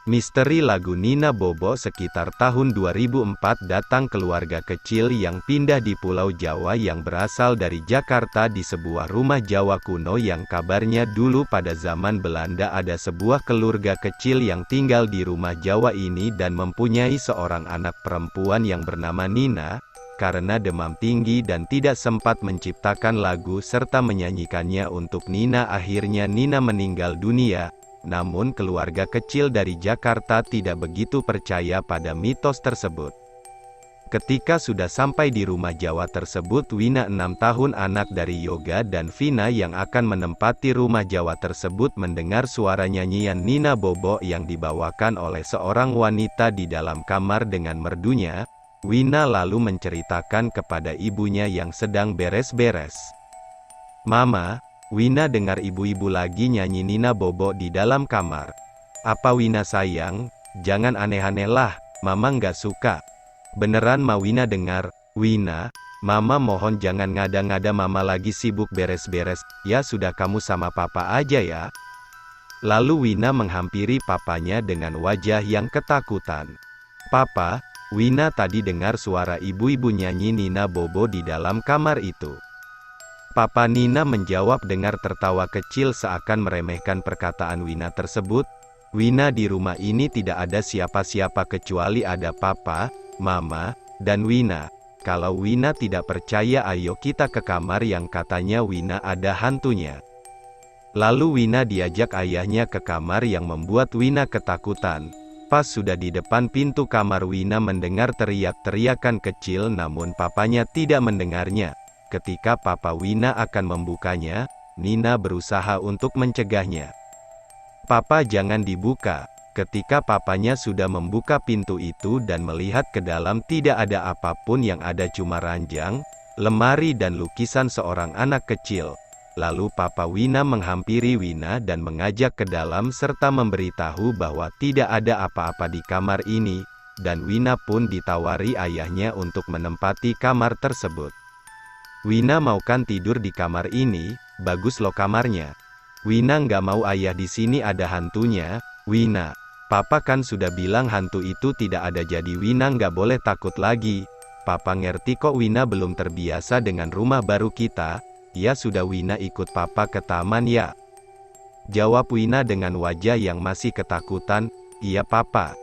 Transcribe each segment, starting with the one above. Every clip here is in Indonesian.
Misteri lagu Nina Bobo. Sekitar tahun 2004 datang keluarga kecil yang pindah di Pulau Jawa yang berasal dari Jakarta di sebuah rumah Jawa kuno yang kabarnya dulu pada zaman Belanda ada sebuah keluarga kecil yang tinggal di rumah Jawa ini dan mempunyai seorang anak perempuan yang bernama Nina. Karena demam tinggi dan tidak sempat menciptakan lagu serta menyanyikannya untuk Nina, akhirnya Nina meninggal dunia. Namun keluarga kecil dari Jakarta tidak begitu percaya pada mitos tersebut. Ketika sudah sampai di rumah Jawa tersebut, Wina 6 tahun anak dari Yoga dan Vina yang akan menempati rumah Jawa tersebut mendengar suara nyanyian Nina Bobo yang dibawakan oleh seorang wanita di dalam kamar dengan merdunya. Wina lalu menceritakan kepada ibunya yang sedang beres-beres. "Mama, Wina dengar ibu-ibu lagi nyanyi Nina Bobo di dalam kamar." "Apa Wina sayang? Jangan aneh-aneh lah, Mama nggak suka." "Beneran Ma Wina dengar." "Wina, Mama mohon jangan ngada-ngada, Mama lagi sibuk beres-beres." "Ya sudah, kamu sama Papa aja ya." Lalu Wina menghampiri papanya dengan wajah yang ketakutan. "Papa, Wina tadi dengar suara ibu-ibu nyanyi Nina Bobo di dalam kamar itu." Papa Nina menjawab dengan tertawa kecil seakan meremehkan perkataan Wina tersebut. "Wina, di rumah ini tidak ada siapa-siapa kecuali ada Papa, Mama, dan Wina. Kalau Wina tidak percaya, ayo kita ke kamar yang katanya Wina ada hantunya." Lalu Wina diajak ayahnya ke kamar yang membuat Wina ketakutan. Pas sudah di depan pintu kamar, Wina mendengar teriak-teriakan kecil, namun papanya tidak mendengarnya. Ketika Papa Wina akan membukanya, Nina berusaha untuk mencegahnya. "Papa, jangan dibuka." Ketika papanya sudah membuka pintu itu dan melihat ke dalam, tidak ada apapun yang ada, cuma ranjang, lemari dan lukisan seorang anak kecil. Lalu Papa Wina menghampiri Wina dan mengajak ke dalam serta memberitahu bahwa tidak ada apa-apa di kamar ini, dan Wina pun ditawari ayahnya untuk menempati kamar tersebut. "Wina mau kan tidur di kamar ini? Bagus loh kamarnya." "Wina nggak mau ayah, di sini ada hantunya." "Wina, Papa kan sudah bilang hantu itu tidak ada, jadi Wina nggak boleh takut lagi." "Papa ngerti kok, Wina belum terbiasa dengan rumah baru kita." "Ya sudah, Wina ikut Papa ke taman ya?" jawab Wina dengan wajah yang masih ketakutan. "Iya Papa."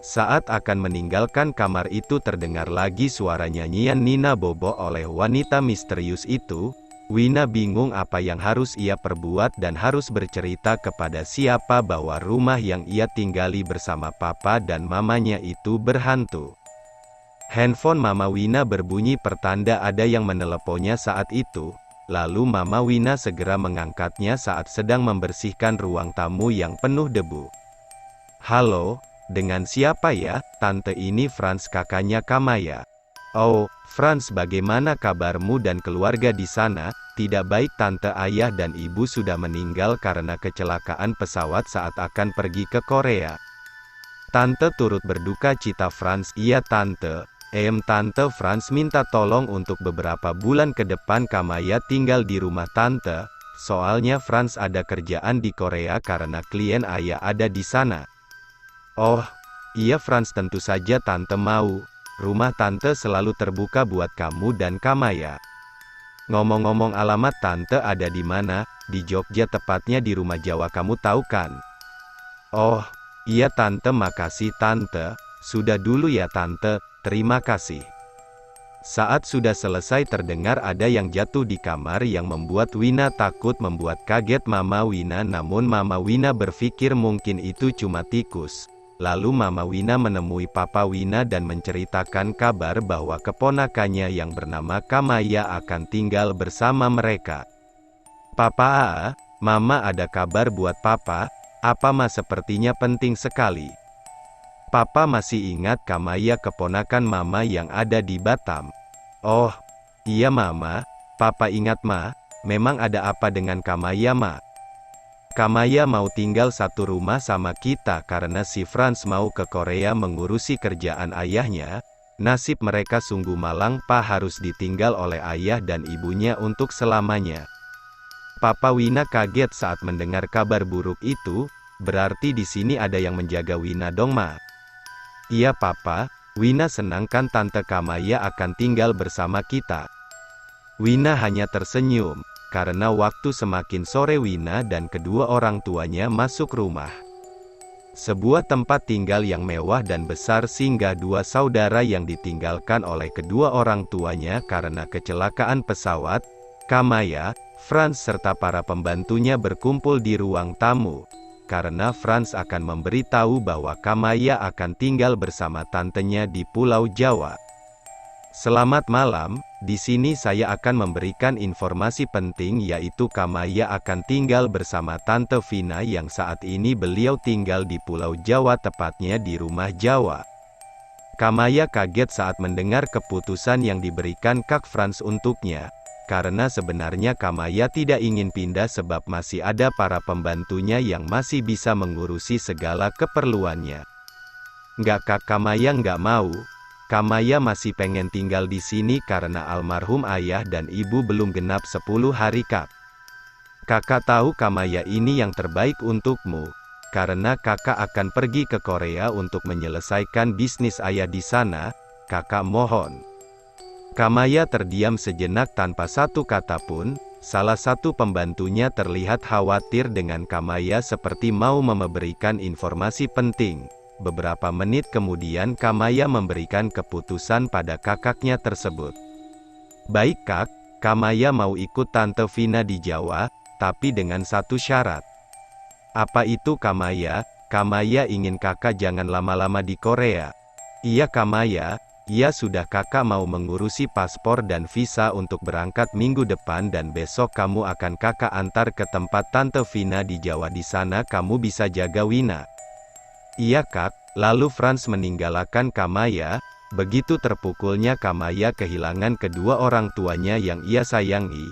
Saat akan meninggalkan kamar itu terdengar lagi suara nyanyian Nina Bobo oleh wanita misterius itu. Wina bingung apa yang harus ia perbuat dan harus bercerita kepada siapa bahwa rumah yang ia tinggali bersama Papa dan Mamanya itu berhantu. Handphone Mama Wina berbunyi pertanda ada yang meneleponnya saat itu. Lalu Mama Wina segera mengangkatnya saat sedang membersihkan ruang tamu yang penuh debu. "Halo, dengan siapa ya?" "Tante, ini Franz, kakaknya Kamaya." "Oh, Franz, bagaimana kabarmu dan keluarga di sana?" "Tidak baik Tante, ayah dan ibu sudah meninggal karena kecelakaan pesawat saat akan pergi ke Korea." Tante turut berduka cita Franz. "Iya Tante. Tante, Franz minta tolong untuk beberapa bulan ke depan Kamaya tinggal di rumah Tante. Soalnya Franz ada kerjaan di Korea karena klien ayah ada di sana." "Oh, iya Franz, tentu saja Tante mau. Rumah Tante selalu terbuka buat kamu dan Kamaya." "Ngomong-ngomong, alamat Tante ada di mana?" "Di Jogja, tepatnya di rumah Jawa, kamu tahu kan?" "Oh, iya Tante, makasih Tante." "Sudah dulu ya Tante, terima kasih." Saat sudah selesai terdengar ada yang jatuh di kamar yang membuat Wina takut, membuat kaget Mama Wina, namun Mama Wina berpikir mungkin itu cuma tikus. Lalu Mama Wina menemui Papa Wina dan menceritakan kabar bahwa keponakannya yang bernama Kamaya akan tinggal bersama mereka. "Papa, Mama ada kabar buat Papa." "Apa Ma? Sepertinya penting sekali." "Papa masih ingat Kamaya, keponakan Mama yang ada di Batam?" "Oh, iya Mama, Papa ingat Ma. Memang ada apa dengan Kamaya Ma?" "Kamaya mau tinggal satu rumah sama kita karena si Franz mau ke Korea mengurusi kerjaan ayahnya. Nasib mereka sungguh malang Pa, harus ditinggal oleh ayah dan ibunya untuk selamanya." Papa Wina kaget saat mendengar kabar buruk itu. berarti di sini ada yang menjaga Wina dong Ma. Iya Papa, Wina senang kan Tante Kamaya akan tinggal bersama kita. Wina hanya tersenyum, karena waktu semakin sore Wina dan kedua orang tuanya masuk rumah. Sebuah tempat tinggal yang mewah dan besar singgah dua saudara yang ditinggalkan oleh kedua orang tuanya karena kecelakaan pesawat. Kamaya, Franz serta para pembantunya berkumpul di ruang tamu, karena Franz akan memberitahu bahwa Kamaya akan tinggal bersama tantenya di Pulau Jawa. Selamat malam, di sini saya akan memberikan informasi penting yaitu Kamaya akan tinggal bersama Tante Vina yang saat ini beliau tinggal di Pulau Jawa tepatnya di Rumah Jawa. Kamaya kaget saat mendengar keputusan yang diberikan Kak Franz untuknya, karena sebenarnya Kamaya tidak ingin pindah sebab masih ada para pembantunya yang masih bisa mengurusi segala keperluannya. Nggak Kak, Kamaya nggak mau. Kamaya masih pengen tinggal di sini karena almarhum ayah dan ibu belum genap 10 hari Kak. Kakak tahu Kamaya ini yang terbaik untukmu, karena kakak akan pergi ke Korea untuk menyelesaikan bisnis ayah di sana, kakak mohon. Kamaya terdiam sejenak tanpa satu kata pun, salah satu pembantunya terlihat khawatir dengan Kamaya seperti mau memberikan informasi penting. Beberapa menit kemudian Kamaya memberikan keputusan pada kakaknya tersebut. Baik Kak, Kamaya mau ikut Tante Vina di Jawa, tapi dengan satu syarat. Apa itu Kamaya? Kamaya ingin kakak jangan lama-lama di Korea. Iya Kamaya, iya sudah kakak mau mengurusi paspor dan visa untuk berangkat minggu depan dan besok kamu akan kakak antar ke tempat Tante Vina di Jawa di sana kamu bisa jaga Wina. Iya Kak, lalu Franz meninggalkan Kamaya. Begitu terpukulnya Kamaya kehilangan kedua orang tuanya yang ia sayangi.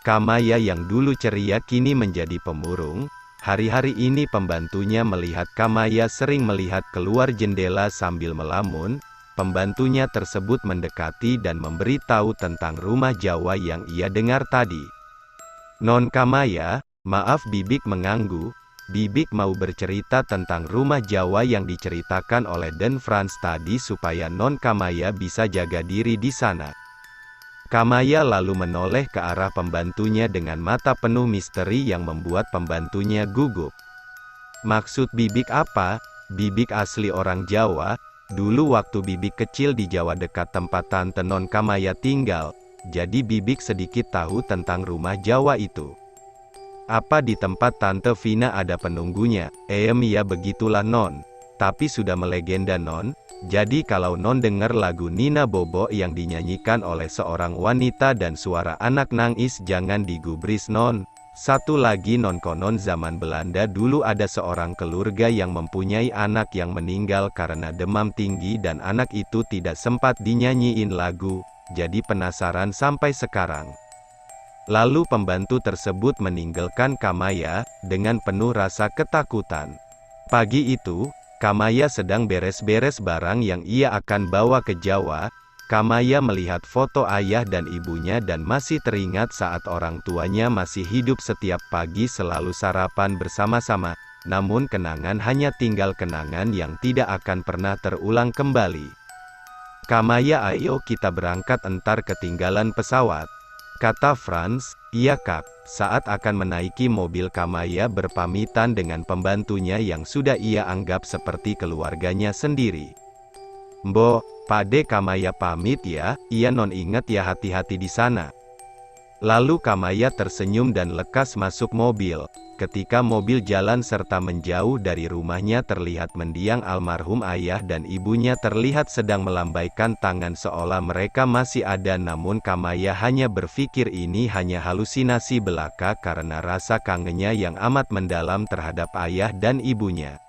Kamaya yang dulu ceria kini menjadi pemurung. Hari-hari ini pembantunya melihat Kamaya sering melihat keluar jendela sambil melamun. Pembantunya tersebut mendekati dan memberitahu tentang Rumah Jawa yang ia dengar tadi. Non Kamaya, maaf Bibik mengganggu. Bibik mau bercerita tentang Rumah Jawa yang diceritakan oleh Den Franz tadi supaya Non Kamaya bisa jaga diri di sana. Kamaya lalu menoleh ke arah pembantunya dengan mata penuh misteri yang membuat pembantunya gugup. Maksud Bibik apa? Bibik asli orang Jawa. Dulu waktu Bibik kecil di Jawa dekat tempat Tante Non Kamaya tinggal, jadi Bibik sedikit tahu tentang Rumah Jawa itu. Apa di tempat Tante Vina ada penunggunya? Ya begitulah Non. Tapi sudah melegenda Non. Jadi kalau Non dengar lagu Nina Bobo yang dinyanyikan oleh seorang wanita dan suara anak nangis jangan digubris Non. Satu lagi Non, konon zaman Belanda dulu ada seorang keluarga yang mempunyai anak yang meninggal karena demam tinggi dan anak itu tidak sempat dinyanyiin lagu. Jadi penasaran sampai sekarang. Lalu pembantu tersebut meninggalkan Kamaya, dengan penuh rasa ketakutan. Pagi itu, Kamaya sedang beres-beres barang yang ia akan bawa ke Jawa. Kamaya melihat foto ayah dan ibunya dan masih teringat saat orang tuanya masih hidup setiap pagi selalu sarapan bersama-sama. Namun kenangan hanya tinggal kenangan yang tidak akan pernah terulang kembali. Kamaya, ayo kita berangkat entar ketinggalan pesawat. Kata Franz. Iya Kak. Saat akan menaiki mobil Kamaya berpamitan dengan pembantunya yang sudah ia anggap seperti keluarganya sendiri. Mbo, Pade Kamaya pamit ya, iya Non inget ya hati-hati di sana. Lalu Kamaya tersenyum dan lekas masuk mobil. Ketika mobil jalan serta menjauh dari rumahnya terlihat mendiang almarhum ayah dan ibunya terlihat sedang melambaikan tangan seolah mereka masih ada namun Kamaya hanya berpikir ini hanya halusinasi belaka karena rasa kangennya yang amat mendalam terhadap ayah dan ibunya.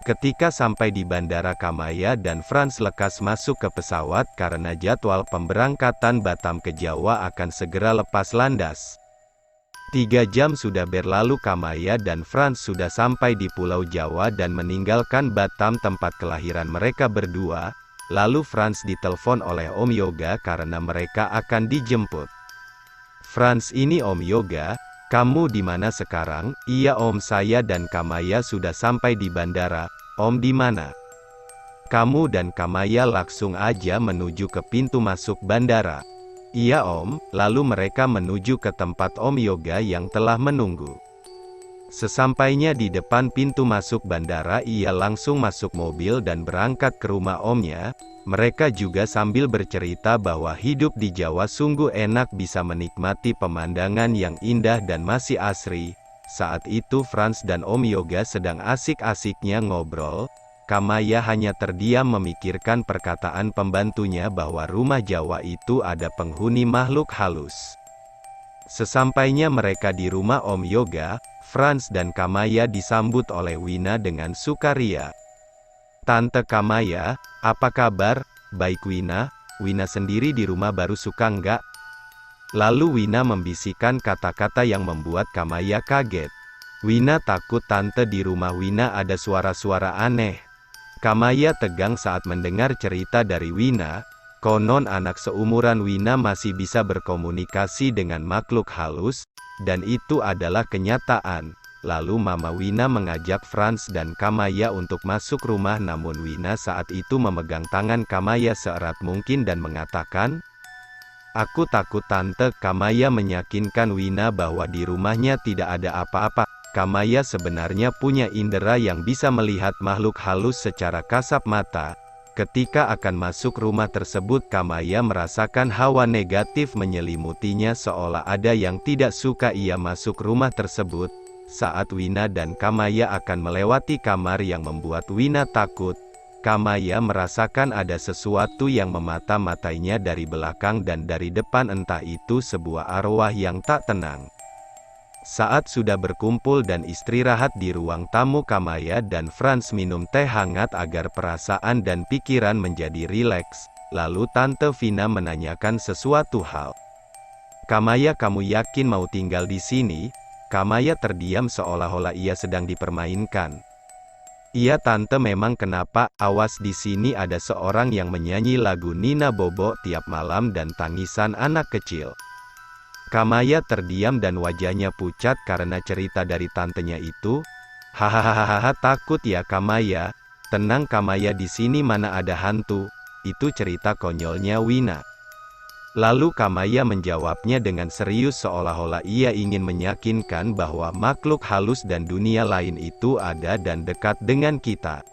Ketika sampai di bandara Kamaya dan Franz lekas masuk ke pesawat karena jadwal pemberangkatan Batam ke Jawa akan segera lepas landas. 3 jam sudah berlalu Kamaya dan Franz sudah sampai di Pulau Jawa dan meninggalkan Batam tempat kelahiran mereka berdua. Lalu Franz ditelepon oleh Om Yoga karena mereka akan dijemput. Franz ini Om Yoga, Kamu di mana sekarang? Iya Om, saya dan Kamaya sudah sampai di bandara. Om di mana? Kamu dan Kamaya langsung aja menuju ke pintu masuk bandara. Iya Om, lalu mereka menuju ke tempat Om Yoga yang telah menunggu. Sesampainya di depan pintu masuk bandara, ia langsung masuk mobil dan berangkat ke rumah omnya. Mereka juga sambil bercerita bahwa hidup di Jawa sungguh enak, bisa menikmati pemandangan yang indah dan masih asri. Saat itu Frans dan Om Yoga sedang asik-asiknya ngobrol. Kamaya hanya terdiam memikirkan perkataan pembantunya bahwa rumah Jawa itu ada penghuni makhluk halus. Sesampainya mereka di rumah Om Yoga, Frans dan Kamaya disambut oleh Wina dengan sukaria. Tante Kamaya, apa kabar? Baik Wina. Wina sendiri di rumah baru suka nggak? Lalu Wina membisikkan kata-kata yang membuat Kamaya kaget. Wina takut tante di rumah Wina ada suara-suara aneh. Kamaya tegang saat mendengar cerita dari Wina. Konon anak seumuran Wina masih bisa berkomunikasi dengan makhluk halus, dan itu adalah kenyataan. Lalu Mama Wina mengajak Frans dan Kamaya untuk masuk rumah, namun Wina saat itu memegang tangan Kamaya seerat mungkin dan mengatakan, "Aku takut tante." Kamaya meyakinkan Wina bahwa di rumahnya tidak ada apa-apa. Kamaya sebenarnya punya indera yang bisa melihat makhluk halus secara kasat mata. Ketika akan masuk rumah tersebut, Kamaya merasakan hawa negatif menyelimutinya, seolah ada yang tidak suka ia masuk rumah tersebut. Saat Wina dan Kamaya akan melewati kamar yang membuat Wina takut, Kamaya merasakan ada sesuatu yang memata-matainya dari belakang dan dari depan, entah itu sebuah arwah yang tak tenang. Saat sudah berkumpul dan istirahat di ruang tamu, Kamaya dan Frans minum teh hangat agar perasaan dan pikiran menjadi rileks. Lalu Tante Vina menanyakan sesuatu hal. "Kamaya, kamu yakin mau tinggal di sini?" Kamaya terdiam seolah-olah ia sedang dipermainkan. "Iya Tante, memang kenapa?" "Awas, di sini ada seorang yang menyanyi lagu Nina Bobo tiap malam dan tangisan anak kecil." Kamaya terdiam dan wajahnya pucat karena cerita dari tantenya itu. "Hahaha, takut ya Kamaya? Tenang Kamaya, di sini mana ada hantu. Itu cerita konyolnya Wina." Lalu Kamaya menjawabnya dengan serius seolah-olah ia ingin meyakinkan bahwa makhluk halus dan dunia lain itu ada dan dekat dengan kita.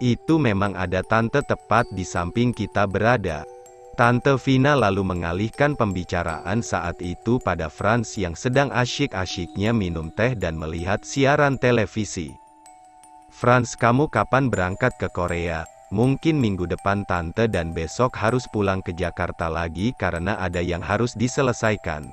"Itu memang ada Tante, tepat di samping kita berada." Tante Vina lalu mengalihkan pembicaraan saat itu pada Frans yang sedang asyik-asyiknya minum teh dan melihat siaran televisi. "Frans, kamu kapan berangkat ke Korea?" "Mungkin minggu depan Tante, dan besok harus pulang ke Jakarta lagi karena ada yang harus diselesaikan."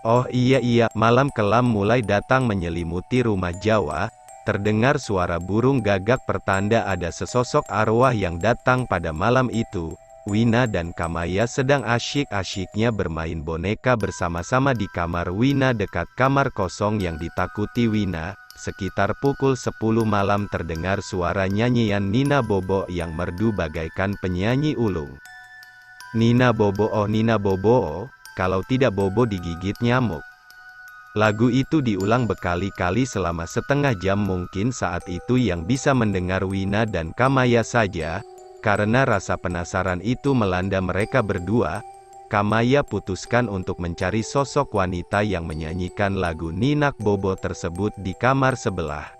"Oh iya." Malam kelam mulai datang menyelimuti rumah Jawa. Terdengar suara burung gagak pertanda ada sesosok arwah yang datang pada malam itu. Wina dan Kamaya sedang asyik-asyiknya bermain boneka bersama-sama di kamar Wina dekat kamar kosong yang ditakuti Wina. Sekitar pukul 10 malam terdengar suara nyanyian Nina Bobo yang merdu bagaikan penyanyi ulung. "Nina Bobo, oh Nina Bobo, oh, kalau tidak Bobo digigit nyamuk." Lagu itu diulang berkali-kali selama setengah jam. Mungkin saat itu yang bisa mendengar Wina dan Kamaya saja. Karena rasa penasaran itu melanda mereka berdua, Kamaya putuskan untuk mencari sosok wanita yang menyanyikan lagu Nina Bobo tersebut di kamar sebelah.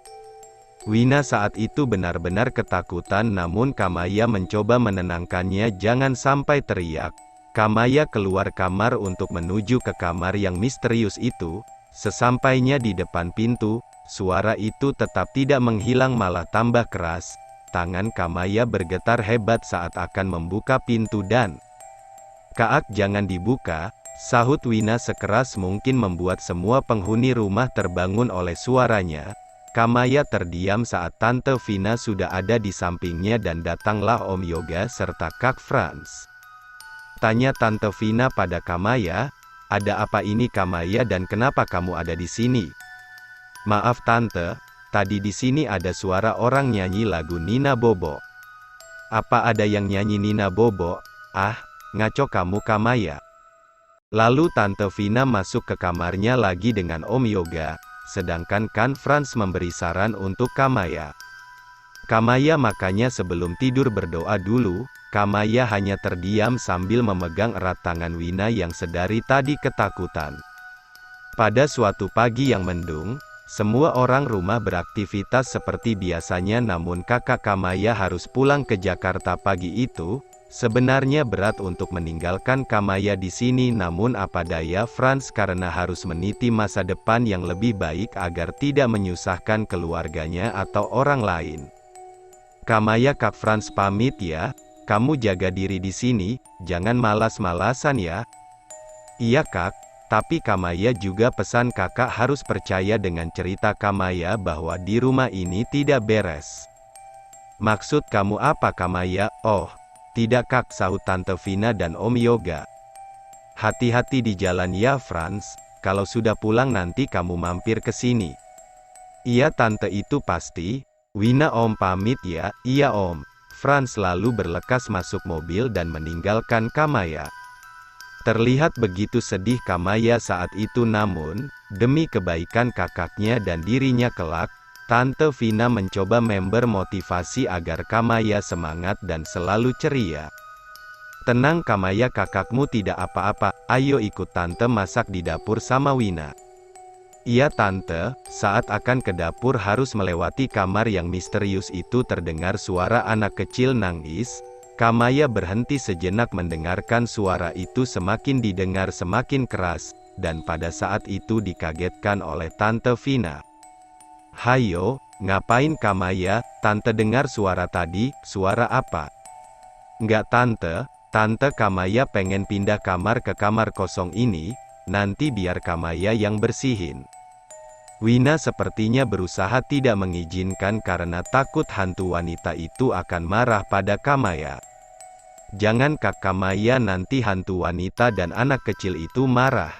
Wina saat itu benar-benar ketakutan, namun Kamaya mencoba menenangkannya. "Jangan sampai teriak." Kamaya keluar kamar untuk menuju ke kamar yang misterius itu. Sesampainya di depan pintu, suara itu tetap tidak menghilang, malah tambah keras. Tangan Kamaya bergetar hebat saat akan membuka pintu dan, "Kaak, jangan dibuka," sahut Wina sekeras mungkin membuat semua penghuni rumah terbangun oleh suaranya. Kamaya terdiam saat Tante Vina sudah ada di sampingnya dan datanglah Om Yoga serta Kak Frans. Tanya Tante Vina pada Kamaya, "Ada apa ini Kamaya, dan kenapa kamu ada di sini?" "Maaf Tante, tadi di sini ada suara orang nyanyi lagu Nina Bobo." "Apa ada yang nyanyi Nina Bobo?" "Ah, ngaco kamu Kamaya. Lalu Tante Vina masuk ke kamarnya lagi dengan Om Yoga, sedangkan Kak Franz memberi saran untuk Kamaya. Kamaya makanya sebelum tidur berdoa dulu. Kamaya hanya terdiam sambil memegang erat tangan Wina yang sedari tadi ketakutan. Pada suatu pagi yang mendung, semua orang rumah beraktivitas seperti biasanya, namun kakak Kamaya harus pulang ke Jakarta pagi itu. Sebenarnya berat untuk meninggalkan Kamaya di sini, namun apa daya Franz karena harus meniti masa depan yang lebih baik agar tidak menyusahkan keluarganya atau orang lain. Kamaya, Kak Franz pamit ya. Kamu jaga diri di sini, jangan malas-malasan ya. Iya Kak, tapi Kamaya juga pesan kakak harus percaya dengan cerita Kamaya bahwa di rumah ini tidak beres. Maksud kamu apa Kamaya? Oh, tidak Kak, sahut Tante Vina dan Om Yoga. Hati-hati di jalan ya Franz, kalau sudah pulang nanti kamu mampir ke sini. Iya Tante, itu pasti. Wina, Om pamit ya. Iya Om. Franz lalu berlekas masuk mobil dan meninggalkan Kamaya. Terlihat begitu sedih Kamaya saat itu, namun, demi kebaikan kakaknya dan dirinya kelak, Tante Vina mencoba memberi motivasi agar Kamaya semangat dan selalu ceria. Tenang Kamaya, kakakmu tidak apa-apa, ayo ikut Tante masak di dapur sama Wina. Iya Tante. Saat akan ke dapur harus melewati kamar yang misterius itu terdengar suara anak kecil nangis. Kamaya berhenti sejenak mendengarkan suara itu semakin didengar semakin keras, dan pada saat itu dikagetkan oleh Tante Vina. Hayo, ngapain Kamaya? Tante dengar suara tadi, suara apa? Enggak Tante, Kamaya pengen pindah kamar ke kamar kosong ini, nanti biar Kamaya yang bersihin. Wina sepertinya berusaha tidak mengizinkan karena takut hantu wanita itu akan marah pada Kamaya. Jangan Kak Kamaya, nanti hantu wanita dan anak kecil itu marah.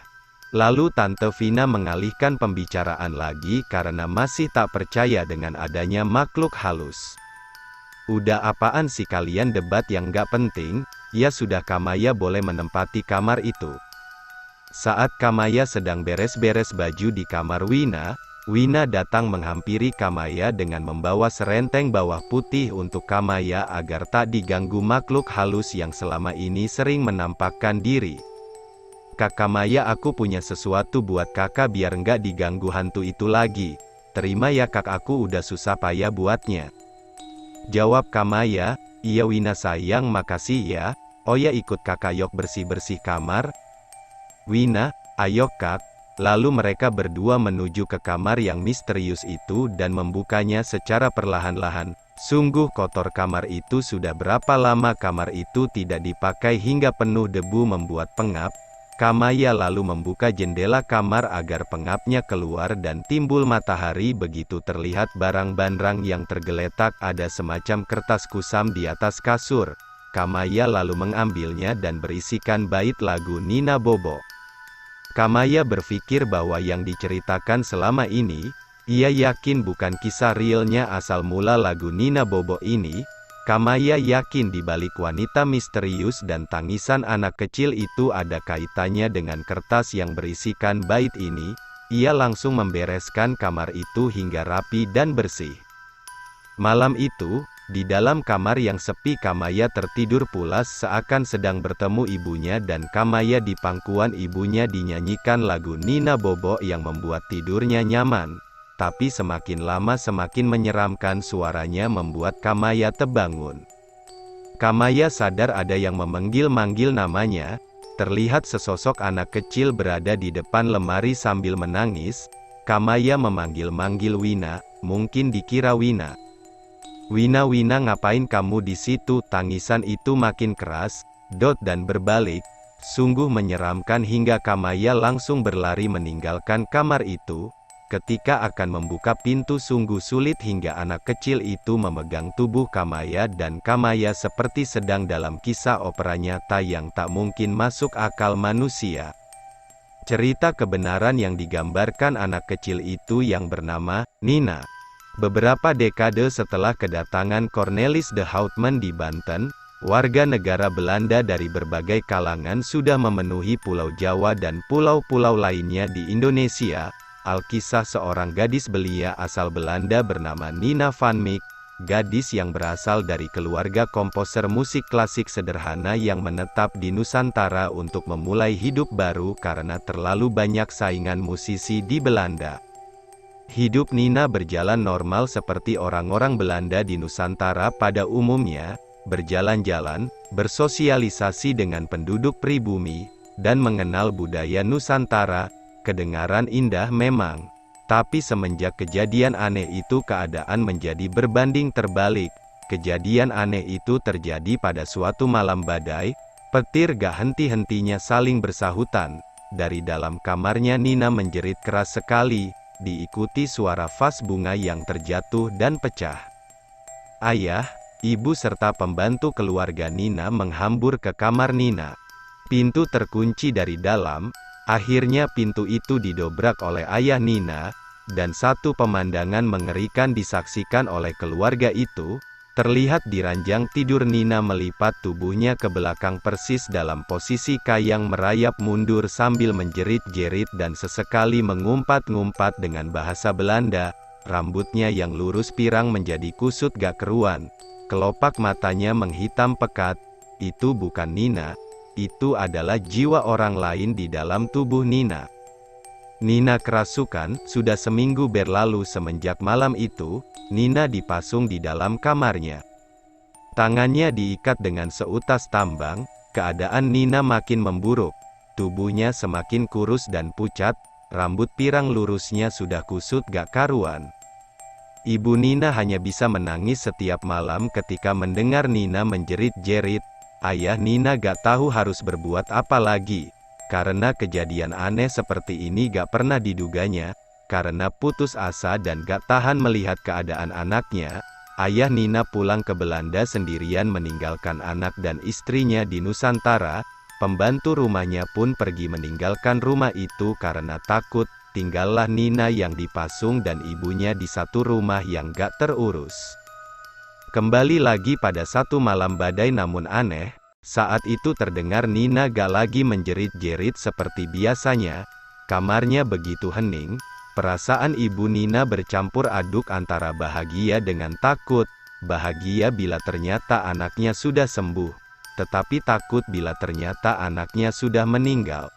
Lalu Tante Vina mengalihkan pembicaraan lagi karena masih tak percaya dengan adanya makhluk halus. Udah apaan sih kalian debat yang gak penting? Ya sudah, Kamaya boleh menempati kamar itu. Saat Kamaya sedang beres-beres baju di kamar Wina, Wina datang menghampiri Kamaya dengan membawa serenteng bawah putih untuk Kamaya agar tak diganggu makhluk halus yang selama ini sering menampakkan diri. Kak Kamaya, aku punya sesuatu buat kakak biar nggak diganggu hantu itu lagi. Terima ya Kak, aku udah susah payah buatnya. Jawab Kamaya. Iya Wina sayang, makasih ya. Oh ya, ikut kakak yok bersih-bersih kamar. Wina, ayo Kak. Lalu mereka berdua menuju ke kamar yang misterius itu dan membukanya secara perlahan-lahan. Sungguh kotor kamar itu, sudah berapa lama kamar itu tidak dipakai hingga penuh debu membuat pengap. Kamaya lalu membuka jendela kamar agar pengapnya keluar dan timbul matahari. Begitu terlihat barang-barang yang tergeletak, ada semacam kertas kusam di atas kasur. Kamaya lalu mengambilnya dan berisikan bait lagu Nina Bobo. Kamaya berpikir bahwa yang diceritakan selama ini, ia yakin bukan kisah realnya asal mula lagu Nina Bobo ini. Kamaya yakin di balik wanita misterius dan tangisan anak kecil itu ada kaitannya dengan kertas yang berisikan bait ini. Ia langsung membereskan kamar itu hingga rapi dan bersih. Malam itu, di dalam kamar yang sepi, Kamaya tertidur pulas seakan sedang bertemu ibunya, dan Kamaya di pangkuan ibunya dinyanyikan lagu Nina Bobo yang membuat tidurnya nyaman. Tapi semakin lama semakin menyeramkan, suaranya membuat Kamaya terbangun. Kamaya sadar ada yang memanggil-manggil namanya. Terlihat sesosok anak kecil berada di depan lemari sambil menangis. Kamaya memanggil-manggil Wina, mungkin dikira Wina. Wina, Wina, ngapain kamu di situ? Tangisan itu makin keras, dan berbalik. Sungguh menyeramkan hingga Kamaya langsung berlari meninggalkan kamar itu. Ketika akan membuka pintu sungguh sulit hingga anak kecil itu memegang tubuh Kamaya dan Kamaya seperti sedang dalam kisah opera nyata yang tak mungkin masuk akal manusia. Cerita kebenaran yang digambarkan anak kecil itu yang bernama Nina. Beberapa dekade setelah kedatangan Cornelis de Houtman di Banten, Warga negara Belanda dari berbagai kalangan sudah memenuhi Pulau Jawa dan pulau-pulau lainnya di Indonesia. Alkisah seorang gadis belia asal Belanda bernama Nina van Meek, gadis yang berasal dari keluarga komposer musik klasik sederhana yang menetap di Nusantara untuk memulai hidup baru karena terlalu banyak saingan musisi di Belanda. Hidup Nina berjalan normal seperti orang-orang Belanda di Nusantara pada umumnya, berjalan-jalan, bersosialisasi dengan penduduk pribumi, dan mengenal budaya Nusantara. Kedengaran indah memang. Tapi semenjak kejadian aneh itu keadaan menjadi berbanding terbalik. Kejadian aneh itu terjadi pada suatu malam badai, petir gak henti-hentinya saling bersahutan. Dari dalam kamarnya Nina menjerit keras sekali, diikuti suara vas bunga yang terjatuh dan pecah. Ayah, ibu serta pembantu keluarga Nina menghambur ke kamar Nina. Pintu terkunci dari dalam, akhirnya pintu itu didobrak oleh ayah Nina, dan satu pemandangan mengerikan disaksikan oleh keluarga itu. Terlihat di ranjang tidur Nina melipat tubuhnya ke belakang persis dalam posisi kayang merayap mundur sambil menjerit-jerit dan sesekali mengumpat-ngumpat dengan bahasa Belanda. Rambutnya yang lurus pirang menjadi kusut gak keruan. Kelopak matanya menghitam pekat. Itu bukan Nina. Itu adalah jiwa orang lain di dalam tubuh Nina. Nina kerasukan. Sudah seminggu berlalu semenjak malam itu, Nina dipasung di dalam kamarnya. Tangannya diikat dengan seutas tambang. Keadaan Nina makin memburuk. Tubuhnya semakin kurus dan pucat, rambut pirang lurusnya sudah kusut gak karuan. Ibu Nina hanya bisa menangis setiap malam ketika mendengar Nina menjerit-jerit. Ayah Nina gak tahu harus berbuat apa lagi. Karena kejadian aneh seperti ini gak pernah diduganya. Karena putus asa dan gak tahan melihat keadaan anaknya, ayah Nina pulang ke Belanda sendirian meninggalkan anak dan istrinya di Nusantara. Pembantu rumahnya pun pergi meninggalkan rumah itu karena takut. Tinggallah Nina yang dipasung dan ibunya di satu rumah yang gak terurus. Kembali lagi pada satu malam badai namun aneh, saat itu terdengar Nina gak lagi menjerit-jerit seperti biasanya. Kamarnya begitu hening. Perasaan ibu Nina bercampur aduk antara bahagia dengan takut. Bahagia bila ternyata anaknya sudah sembuh, tetapi takut bila ternyata anaknya sudah meninggal.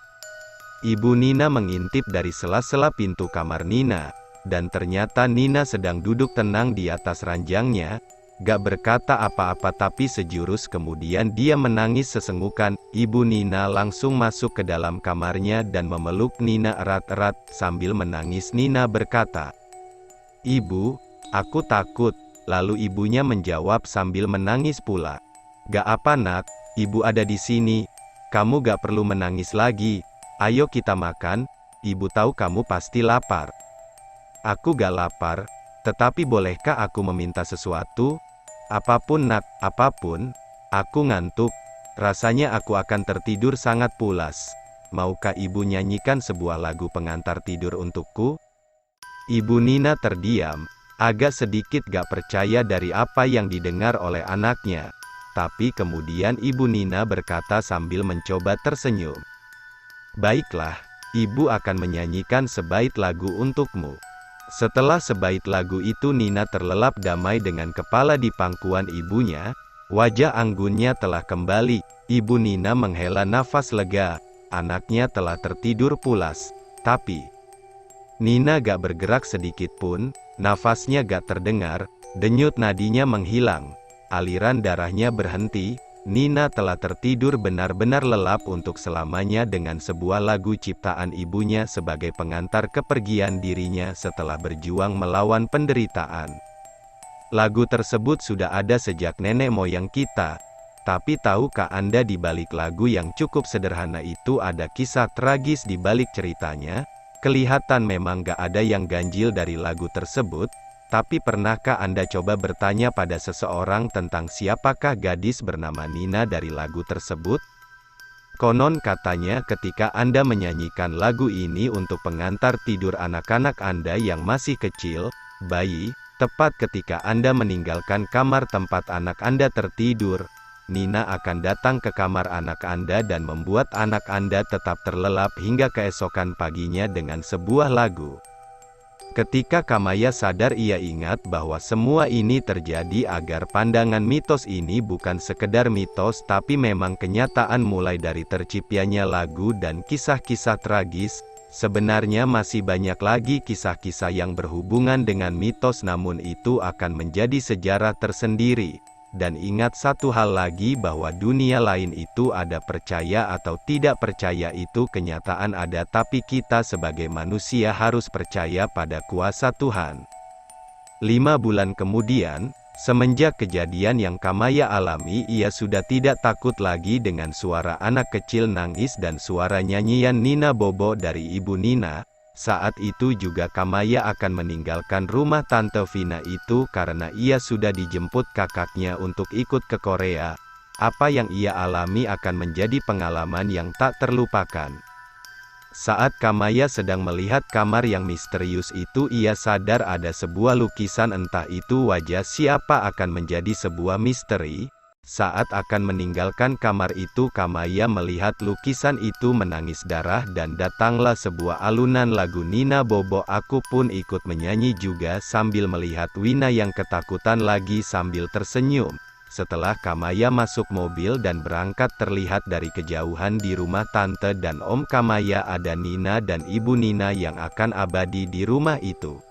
Ibu Nina mengintip dari sela-sela pintu kamar Nina, dan ternyata Nina sedang duduk tenang di atas ranjangnya, gak berkata apa-apa tapi sejurus kemudian dia menangis sesenggukan. Ibu Nina langsung masuk ke dalam kamarnya dan memeluk Nina erat-erat. Sambil menangis Nina berkata, "Ibu, aku takut." Lalu ibunya menjawab sambil menangis pula, "Gak apa nak, ibu ada di sini. Kamu gak perlu menangis lagi. Ayo kita makan, ibu tahu kamu pasti lapar." "Aku gak lapar, tetapi bolehkah aku meminta sesuatu?" "Apapun nak, apapun. Aku ngantuk. Rasanya aku akan tertidur sangat pulas. Maukah ibu nyanyikan sebuah lagu pengantar tidur untukku?" Ibu Nina terdiam, agak sedikit gak percaya dari apa yang didengar oleh anaknya. Tapi kemudian ibu Nina berkata sambil mencoba tersenyum, "Baiklah, ibu akan menyanyikan sebait lagu untukmu." Setelah sebait lagu itu Nina terlelap damai dengan kepala di pangkuan ibunya. Wajah anggunnya telah kembali. Ibu Nina menghela nafas lega. Anaknya telah tertidur pulas. Tapi Nina gak bergerak sedikit pun. Nafasnya gak terdengar. Denyut nadinya menghilang. Aliran darahnya berhenti. Nina telah tertidur benar-benar lelap untuk selamanya dengan sebuah lagu ciptaan ibunya sebagai pengantar kepergian dirinya setelah berjuang melawan penderitaan. Lagu tersebut sudah ada sejak nenek moyang kita. Tapi tahukah Anda di balik lagu yang cukup sederhana itu ada kisah tragis di balik ceritanya? Kelihatan memang gak ada yang ganjil dari lagu tersebut. Tapi pernahkah Anda coba bertanya pada seseorang tentang siapakah gadis bernama Nina dari lagu tersebut? Konon katanya ketika Anda menyanyikan lagu ini untuk pengantar tidur anak-anak Anda yang masih kecil, bayi, tepat ketika Anda meninggalkan kamar tempat anak Anda tertidur, Nina akan datang ke kamar anak Anda dan membuat anak Anda tetap terlelap hingga keesokan paginya dengan sebuah lagu. Ketika Kamaya sadar, ia ingat bahwa semua ini terjadi agar pandangan mitos ini bukan sekedar mitos tapi memang kenyataan. Mulai dari terciptanya lagu dan kisah-kisah tragis, sebenarnya masih banyak lagi kisah-kisah yang berhubungan dengan mitos, namun itu akan menjadi sejarah tersendiri. Dan ingat satu hal lagi, bahwa dunia lain itu ada, percaya atau tidak percaya itu kenyataan ada, tapi kita sebagai manusia harus percaya pada kuasa Tuhan. 5 bulan kemudian, semenjak kejadian yang Kamaya alami, ia sudah tidak takut lagi dengan suara anak kecil nangis dan suara nyanyian Nina Bobo dari Ibu Nina. Saat itu juga Kamaya akan meninggalkan rumah Tante Vina itu karena ia sudah dijemput kakaknya untuk ikut ke Korea. Apa yang ia alami akan menjadi pengalaman yang tak terlupakan. Saat Kamaya sedang melihat kamar yang misterius itu, ia sadar ada sebuah lukisan, entah itu wajah siapa, akan menjadi sebuah misteri. Saat akan meninggalkan kamar itu, Kamaya melihat lukisan itu menangis darah dan datanglah sebuah alunan lagu Nina Bobo. Aku pun ikut menyanyi juga sambil melihat Wina yang ketakutan lagi sambil tersenyum. Setelah Kamaya masuk mobil dan berangkat, terlihat dari kejauhan di rumah Tante dan Om Kamaya ada Nina dan Ibu Nina yang akan abadi di rumah itu.